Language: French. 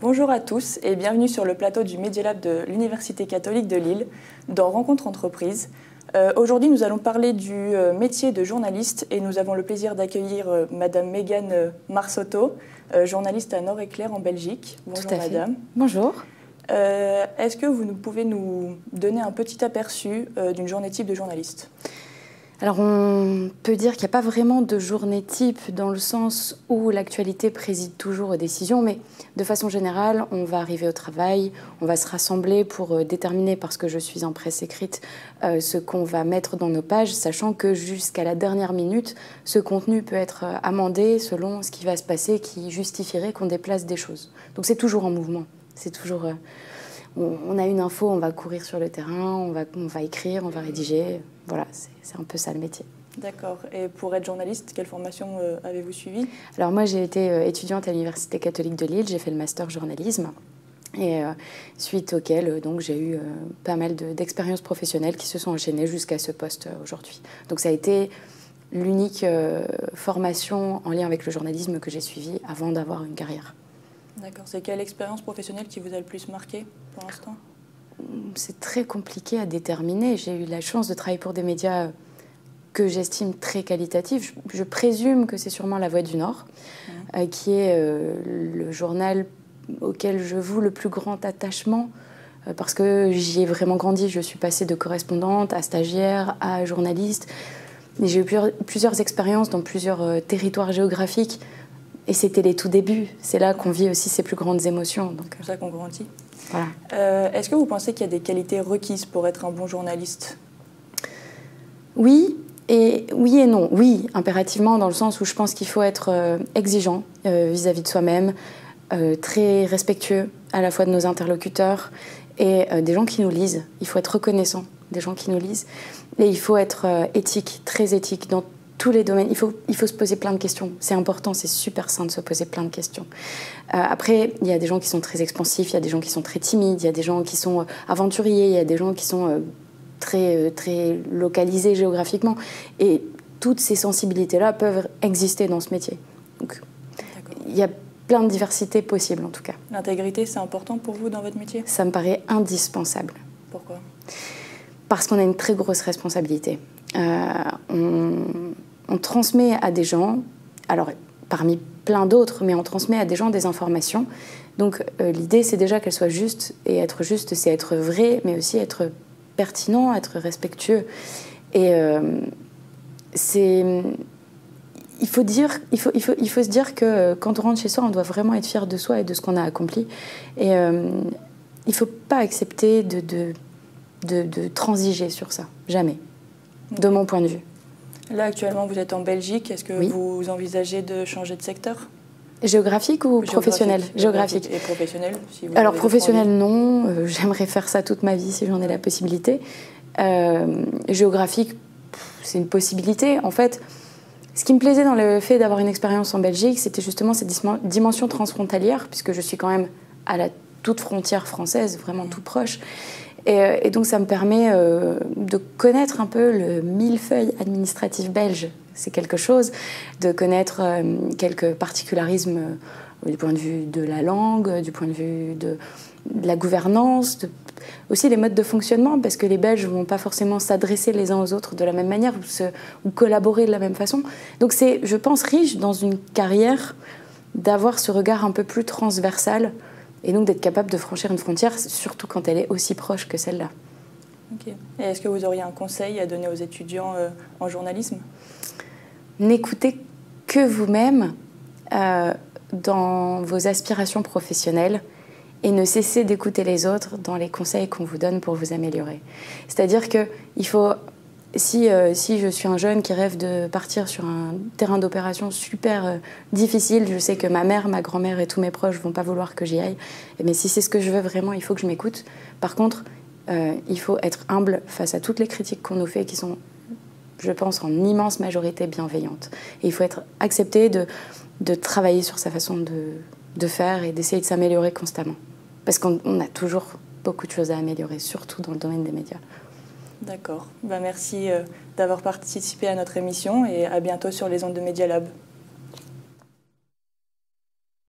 Bonjour à tous et bienvenue sur le plateau du Media Lab de l'Université catholique de Lille dans Rencontre Entreprise. Aujourd'hui, nous allons parler du métier de journaliste et nous avons le plaisir d'accueillir Madame Mégane Marsotto, journaliste à Nord-Éclair en Belgique. Bonjour Madame. Bonjour. Est-ce que vous pouvez nous donner un petit aperçu d'une journée type de journaliste ? Alors on peut dire qu'il n'y a pas vraiment de journée type dans le sens où l'actualité préside toujours aux décisions, mais de façon générale, on va arriver au travail, on va se rassembler pour déterminer, parce que je suis en presse écrite, ce qu'on va mettre dans nos pages, sachant que jusqu'à la dernière minute, ce contenu peut être amendé selon ce qui va se passer, qui justifierait qu'on déplace des choses. Donc c'est toujours en mouvement, c'est toujours... On a une info, on va courir sur le terrain, on va écrire, on va rédiger. Voilà, c'est un peu ça le métier. D'accord. Et pour être journaliste, quelle formation avez-vous suivi ? Alors moi, j'ai été étudiante à l'Université catholique de Lille, j'ai fait le master journalisme. Et suite auquel donc, j'ai eu pas mal d'expériences professionnelles qui se sont enchaînées jusqu'à ce poste aujourd'hui. Donc ça a été l'unique formation en lien avec le journalisme que j'ai suivie avant d'avoir une carrière. D'accord. C'est quelle expérience professionnelle qui vous a le plus marqué pour l'instant ? C'est très compliqué à déterminer. J'ai eu la chance de travailler pour des médias que j'estime très qualitatifs. Je présume que c'est sûrement La Voix du Nord, qui est le journal auquel je voue le plus grand attachement, parce que j'y ai vraiment grandi. Je suis passée de correspondante à stagiaire à journaliste. J'ai eu plusieurs expériences dans plusieurs territoires géographiques. Et c'était les tout débuts. C'est là qu'on vit aussi ses plus grandes émotions. C'est comme ça qu'on grandit. Voilà. Est-ce que vous pensez qu'il y a des qualités requises pour être un bon journaliste ? Oui et non. Oui, impérativement, dans le sens où je pense qu'il faut être exigeant vis-à-vis de soi-même, très respectueux à la fois de nos interlocuteurs et des gens qui nous lisent. Il faut être reconnaissant des gens qui nous lisent. Et il faut être éthique, très éthique dans tous les domaines. Il faut se poser plein de questions. C'est important, c'est super sain de se poser plein de questions. Après, il y a des gens qui sont très expansifs, il y a des gens qui sont très timides, il y a des gens qui sont aventuriers, il y a des gens qui sont très localisés géographiquement. Et toutes ces sensibilités-là peuvent exister dans ce métier. Donc, il y a plein de diversités possibles, en tout cas. L'intégrité, c'est important pour vous dans votre métier ? Ça me paraît indispensable. Pourquoi ? Parce qu'on a une très grosse responsabilité. On transmet à des gens, alors parmi plein d'autres, mais on transmet à des gens des informations. Donc l'idée, c'est déjà qu'elles soient justes. Et être juste, c'est être vrai, mais aussi être pertinent, être respectueux. Et il faut se dire que quand on rentre chez soi, on doit vraiment être fier de soi et de ce qu'on a accompli. Et il ne faut pas accepter de transiger sur ça. Jamais. De mon point de vue. Là, actuellement, vous êtes en Belgique. Est-ce que vous envisagez de changer de secteur ? Géographique ou professionnel ? Géographique. Et professionnel, si vous Alors, professionnel, non. J'aimerais faire ça toute ma vie si j'en ai la possibilité. Géographique, c'est une possibilité. En fait, ce qui me plaisait dans le fait d'avoir une expérience en Belgique, c'était justement cette dimension transfrontalière, puisque je suis quand même à la toute frontière française, vraiment toute proche. Et donc, ça me permet de connaître un peu le millefeuille administratif belge. C'est quelque chose. De connaître quelques particularismes du point de vue de la langue, du point de vue de la gouvernance, aussi les modes de fonctionnement, parce que les Belges ne vont pas forcément s'adresser les uns aux autres de la même manière ou collaborer de la même façon. Donc, c'est, je pense, riche dans une carrière d'avoir ce regard un peu plus transversal et donc d'être capable de franchir une frontière, surtout quand elle est aussi proche que celle-là. Ok. Et est-ce que vous auriez un conseil à donner aux étudiants en journalisme ? N'écoutez que vous-même dans vos aspirations professionnelles et ne cessez d'écouter les autres dans les conseils qu'on vous donne pour vous améliorer. C'est-à-dire qu'il faut... Si je suis un jeune qui rêve de partir sur un terrain d'opération super difficile, je sais que ma mère, ma grand-mère et tous mes proches ne vont pas vouloir que j'y aille. Mais si c'est ce que je veux vraiment, il faut que je m'écoute. Par contre, il faut être humble face à toutes les critiques qu'on nous fait qui sont, je pense, en immense majorité bienveillantes. Et il faut accepter de travailler sur sa façon de faire et d'essayer de s'améliorer constamment. parce qu'on a toujours beaucoup de choses à améliorer, surtout dans le domaine des médias. D'accord. Merci d'avoir participé à notre émission et à bientôt sur les ondes de Media Lab.